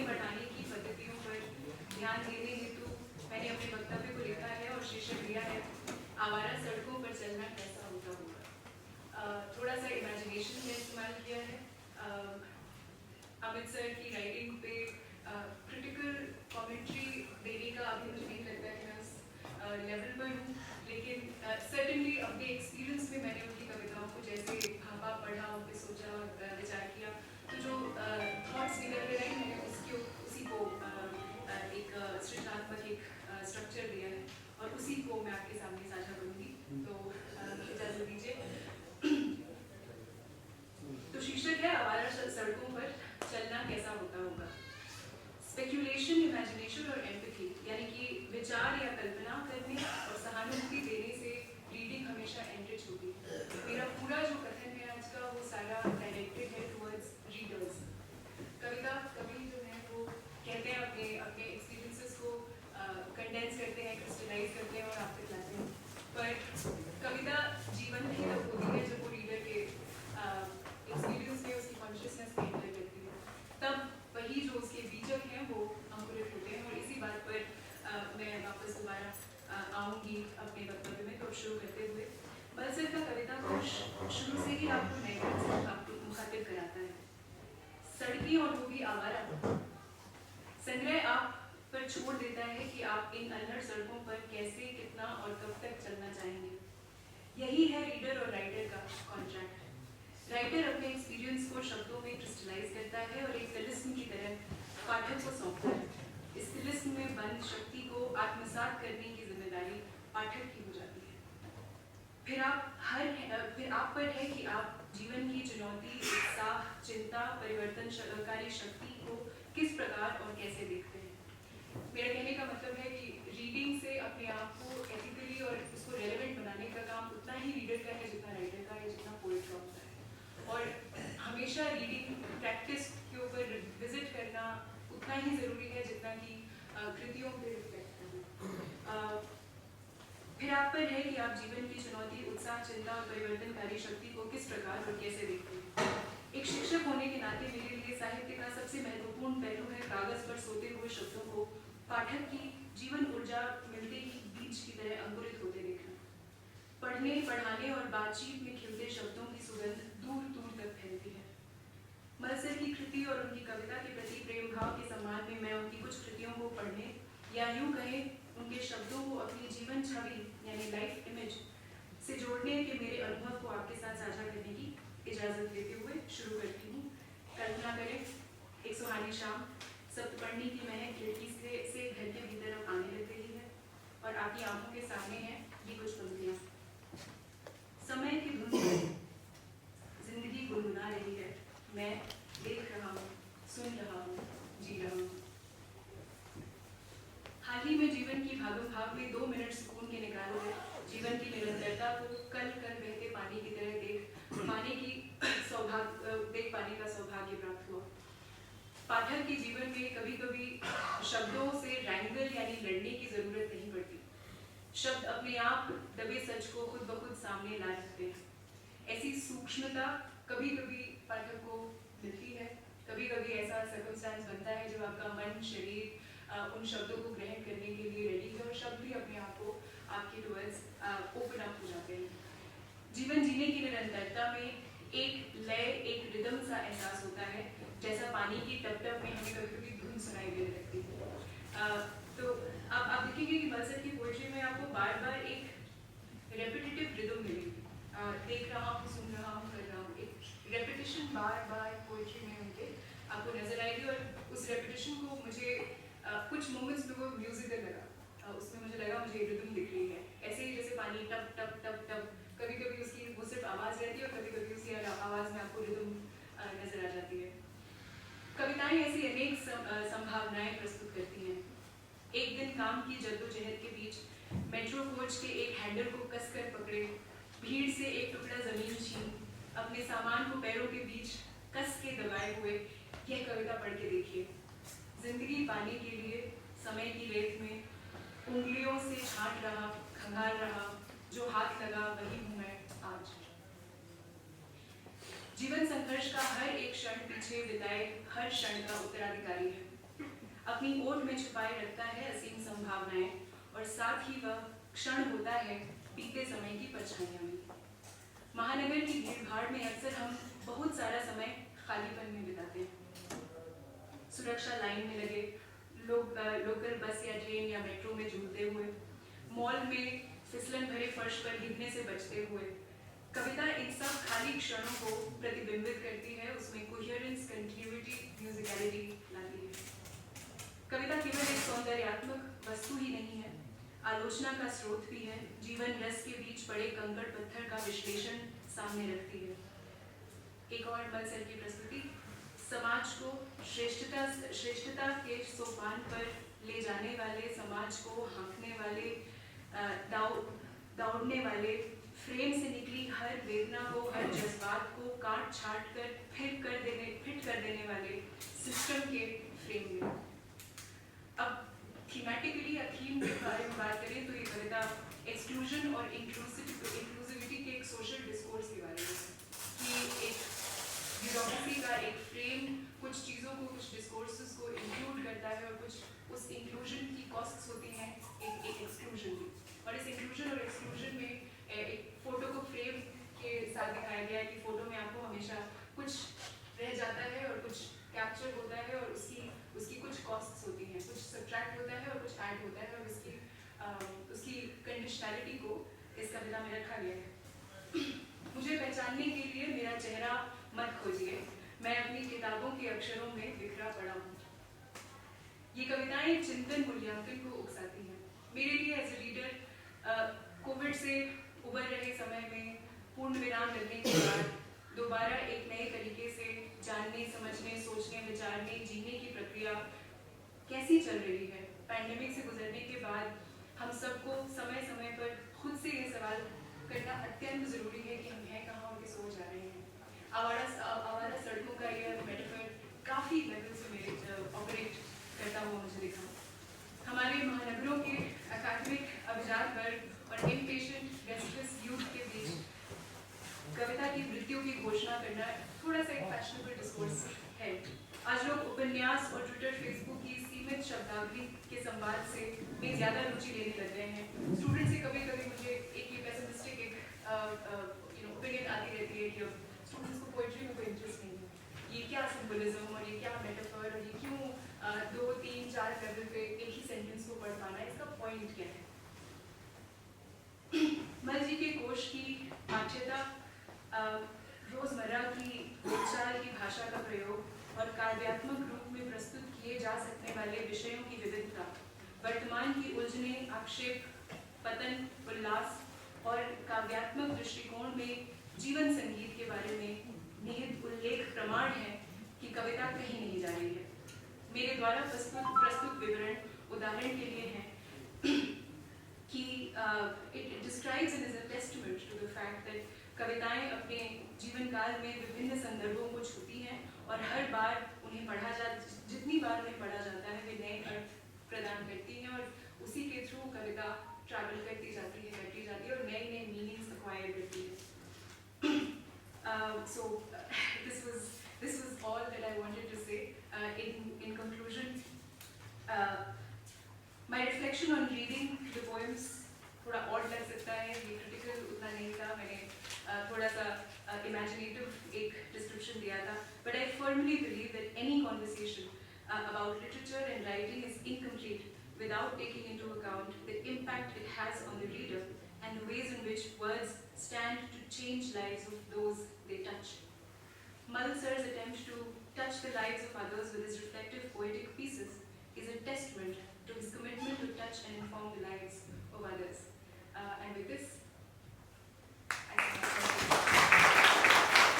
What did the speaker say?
आगे बढ़ाने की पद्धतियों पर ध्यान देने हेतु मैंने अपने वक्तव्य को लिखा है और शीर्षक दिया है आवारा सड़कों पर चलना कैसा होता होगा। थोड़ा सा इमेजिनेशन का इस्तेमाल किया है। अमित सर की राइटिंग पे क्रिटिकल कमेंट्री देने का अभी मुझे नहीं लगता कि मैं उस लेवल पर हूँ, लेकिन सर्टेनली अपने एक्सपीरियंस में मैंने उनकी कविताओं को जैसे भापा, पढ़ा, उन पर सोचा, विचार किया, तो जो थॉट्स निकल कर आई मैंने उसी को एक सृजनात्मक एक स्ट्रक्चर दिया है और उसी को मैं आपके सामने साझा करूँगी। तो इजाज़त दीजिए। तो शीर्षक है आवारा सड़कों पर चलना कैसा होता होगा। स्पेक्यूलेशन, इमेजिनेशन और एम्पैथी यानी कि विचार या कल्पना करने और सहानुभूति देने से रीडिंग हमेशा एनरिच होती है। मेरा पूरा जो कथन है आज का वो सारा डायरेक्टेड है टुवर्ड्स रीडर्स। कविता कवि जो है वो कहते हैं अपने अपने एक्सपीरियंसेस को कंडेंस करते हैं, क्रिस्टलाइज करते हैं और आप तक लाते हैं, पर कविता जीवन ही तब होती है जब वो रीडर के एक्सपीरियंस में उसकी कॉन्शियसनेस में एंटर करती है, तब वही जो उसके बीजक हैं वो अंकुरित होते हैं। और इसी बात पर मैं वापस दोबारा आऊँगी अपने वक्तव्य में। तो शुरू करते हुए बलसर का कविता को शुरू से ही आपको नए ढंग से मुखातिब कराता है। सड़की और वो भी आवारा संग्रह आप पर छोड़ देता है कि आप इन अल्हड़ सड़कों पर कैसे, कितना और कब तक चलना चाहेंगे। यही है रीडर और राइटर का कॉन्ट्रैक्ट। राइटर अपने एक्सपीरियंस को शब्दों में क्रिस्टलाइज करता है और एक तिलिस्म की तरह पाठक को सौंपता है। इस तिलिस्म में बंद शक्ति को आत्मसात करने की जिम्मेदारी पाठक की हो जाती है। फिर आप पर है कि आप जीवन की चुनौती, उत्साह, चिंता, परिवर्तनकारी शक्ति को किस प्रकार और कैसे देखते हैं। मेरा कहने का मतलब है कि रीडिंग से अपने आप को एथिकली और उसको रेलेवेंट बनाने का काम उतना ही रीडर का है जितना राइटर का है, जितना पोएट का होता है। और हमेशा रीडिंग प्रैक्टिस के ऊपर विजिट करना उतना ही ज़रूरी है जितना कि कृतियों पर रिफ्लेक्ट करना। फिर आप पर है कि आप जीवन की चुनौती, उत्साह, चिंता और परिवर्तनकारी शक्ति को किस प्रकार और कैसे देखते हैं। एक शिक्षक होने के नाते मेरे लिए साहित्य का सबसे महत्वपूर्ण पहलू है कागज पर सोते हुए शब्दों को पाठक की जीवन ऊर्जा मिलते ही बीज की तरह अंकुरित होते देखना। पढ़ने, पढ़ाने और बातचीत में खिलते शब्दों की सुगंध दूर दूर तक फैलती है। बलसर की कृति और उनकी कविता के प्रति प्रेम भाव के सम्मान में मैं उनकी कुछ कृतियों को पढ़ने या यूं कहें उनके शब्दों को अपनी जीवन छवि यानी लाइफ इमेज से जोड़ने के मेरे अनुभव को आपके साथ साझा करने की इजाज़त देते हुए शुरू करती हूँ। कल्पना करें, एक सुहानी शाम, सप्तपर्णी की महक खिड़की से घर के भीतर अब आने लग रही है और आपकी आंखों के सामने है ये कुछ पंक्तियाँ। समय की धुन में जिंदगी गुनगुना रही है, मैं देख रहा हूँ, सुन रहा हूँ, जी रहा हूँ। हाल ही में जीवन की भागम भाग में 2 मिनट सुकून के निकाल कर जीवन की निरंतरता को कल कल बहते पानी की तरह देख पाने का सौभाग्य प्राप्त हुआ। पाठक के जीवन में कभी कभी शब्दों से रैंगल यानी लड़ने की जरूरत नहीं पड़ती। शब्द अपने आप दबे सच को खुद ब खुद सामने ला सकते हैं। ऐसी सूक्ष्मता कभी कभी पाठक को मिलती है। कभी कभी ऐसा सर्कमस्टेंस बनता है जब आपका मन, शरीर उन शब्दों को ग्रहण करने के लिए रेडी है और शब्द भी अपने आप को आपके टुवर्ड्स ओपन अप हो जाते हैं। जीवन जीने की निरंतरता में एक लय, एक रिदम सा एहसास होता है, जैसा पानी की टप टप में हमें कभी कभी धुन सुनाई देने लगती है। तो आप देखेंगे कि बलसर की पोएट्री में आपको बार बार एक रेपिटेटिव रिदम मिलेगी। देख रहा हूँ, सुन रहा हूँ, कर रहा हूँ, एक रेपिटेशन बार बार पोएट्री में उनके आपको नजर आएगी। और उस रेपिटेशन को मुझे कुछ मोमेंट्स में वो म्यूजिकल लगा। उसमें मुझे लगा मुझे रिदम दिख रही है, ऐसे ही जैसे पानी टप टप टप टप, कभी कभी उसकी वो सिर्फ आवाज़ रहती है और कभी कभी उसकी आवाज़ में आपको रिदम नजर आ जाती है। कविताएं ऐसी अनेक संभावनाएं प्रस्तुत करती हैं। एक दिन काम की जद्दोजहद के बीच मेट्रो कोच के एक हैंडल को कसकर पकड़े, भीड़ से एक टुकड़ा जमीन छीन, अपने सामान को पैरों के बीच कस के दबाए हुए यह कविता पढ़ के देखिए। जिंदगी पाने के लिए समय की रेत में उंगलियों से छांट रहा, खंगाल रहा, जो हाथ लगा वही हूं मैं आज। जीवन संघर्ष का हर एक क्षण पीछे बिताए हर क्षण का उत्तराधिकारी है। अपनी ओट में छुपाए रखता है असीम संभावनाएं, और साथ ही वह क्षण होता है बीते समय की परछाइयां में। महानगर की भीड़भाड़ में अक्सर हम बहुत सारा समय खालीपन में बिताते हैं। सुरक्षा लाइन में लगे, लोकल बस या ट्रेन या मेट्रो में झूलते हुए, मॉल में फिसलन भरे फर्श पर गिरने से बचते हुए। कविता इन सब खाली क्षणों को प्रतिबिंबित करती है, उसमें कोहेरेंस, कंटिन्यूटी, म्यूजिकलिटी लाती है। कविता केवल एक सौंदर्यात्मक वस्तु ही नहीं है, आलोचना का स्रोत भी है। जीवन रस के बीच पड़े कंकड़ पत्थर का विश्लेषण सामने रखती है। एक और मलसर की प्रस्तुति समाज को श्रेष्ठता के सोपान पर ले जाने वाले, समाज को हाँकने वाले, दौड़ने वाले, फ्रेम से निकली हर वेदना को, हर जज्बात को काट छाट कर फिट कर देने वाले सिस्टम के फ्रेम में। अब थीमेटिकली या थीम के बारे में बात करें तो ये कविता एक्सक्लूजन और इंक्लूसिविटी के एक सोशल डिस्कोर्स के बारे में, कि एक ब्यूरोक्रेसी का एक फ्रेम कुछ चीज़ों को, कुछ डिस्कोर्सेस को इंक्लूड करता है, और कुछ उस इंक्लूजन की कॉस्ट्स होती हैं एक एक्सक्लूजन की। और इस इंक्लूजन और एक्सक्लूजन में एक फ़ोटो को फ्रेम के साथ दिखाया गया है कि फ़ोटो में आपको हमेशा कुछ रह जाता है और कुछ कैप्चर होता है, और उसकी कुछ कॉस्ट्स होती हैं, कुछ सब्ट्रैक्ट होता है और कुछ ऐड होता है, और उसकी कंडीशनैलिटी को इस कविता में रखा गया है। मुझे पहचानने के लिए मेरा चेहरा मत खोजिए, मैं अपनी किताबों के अक्षरों में बिखरा पड़ा हूँ। ये कविताएं चिंतन मूल्यांकन को उकसाती हैं। मेरे लिए एज ए रीडर कोविड से उबर रहे समय में पूर्ण विराम लगने के बाद दोबारा एक नए तरीके से जानने, समझने, सोचने, विचारने, जीने की प्रक्रिया कैसी चल रही है। पैंडेमिक से गुजरने के बाद हम सबको समय समय पर खुद से ये सवाल करना अत्यंत ज़रूरी है कि हम हैं कहाँ और किस ओर जा रहे हैं। आवारा सड़कों का यह मेटाफर काफ़ी लेवल से मेरे ऑपरेट करता हुआ मुझे दिखा। हमारे महानगरों के अकादमिक अभिजात वर्ग और इम्पेशेंट रेस्टलेस यूथ के बीच कविता की वृत्तियों की घोषणा करना थोड़ा सा एक फैशनेबल डिस्कोर्स है। आज लोग उपन्यास और ट्विटर, फेसबुक की सीमित शब्दावली के संवाद से में ज़्यादा रुचि लेने लग गए हैं। स्टूडेंट से कभी कभी मुझे एक ये पेसिमिस्टिक ओपिनियन आती रहती है कि स्टूडेंट्स को पोइट्री में कोई इंटरेस्ट नहीं है, ये क्या सिंबलिज्म और ये क्या मेटाफर और ये क्यों 2, 3, 4 लेवल पे एक ही सेंटेंस को पढ़ पाना है, इसका पॉइंट क्या है। मल जी के कोश की पाठ्यता, रोजमर्रा की बोलचाल की भाषा का प्रयोग और काव्यात्मक रूप में प्रस्तुत किए जा सकने वाले विषयों की विविधता, वर्तमान की उलझने, आक्षेप, पतन, उल्लास और काव्यात्मक दृष्टिकोण में जीवन संगीत के बारे में निहित उल्लेख प्रमाण है कि कविता कहीं नहीं जा रही है। मेरे द्वारा प्रस्तुत विवरण उदाहरण के लिए हैं कि it describes and is a testament to the fact that कविताएं अपने जीवन काल में विभिन्न संदर्भों को छूती हैं और हर बार उन्हें जितनी बार उन्हें पढ़ा जाता है वे नए अर्थ प्रदान करती हैं, और उसी के थ्रू कविता ट्रैवल करती जाती है और नए नए मीनिंग्स एक्वायर करती है। So this was all that I wanted to say. In conclusion, my reflection on reading the poems थोड़ा odd लग सकता है, ये critical उतना नहीं था, मैंने थोड़ा सा imaginative एक description दिया था, but I firmly believe that any conversation about literature and writing is incomplete without taking into account the impact it has on the reader and the ways in which words stand to change lives of those they touch. Mal Sir's attempt to touch the lives of others with his reflective poetic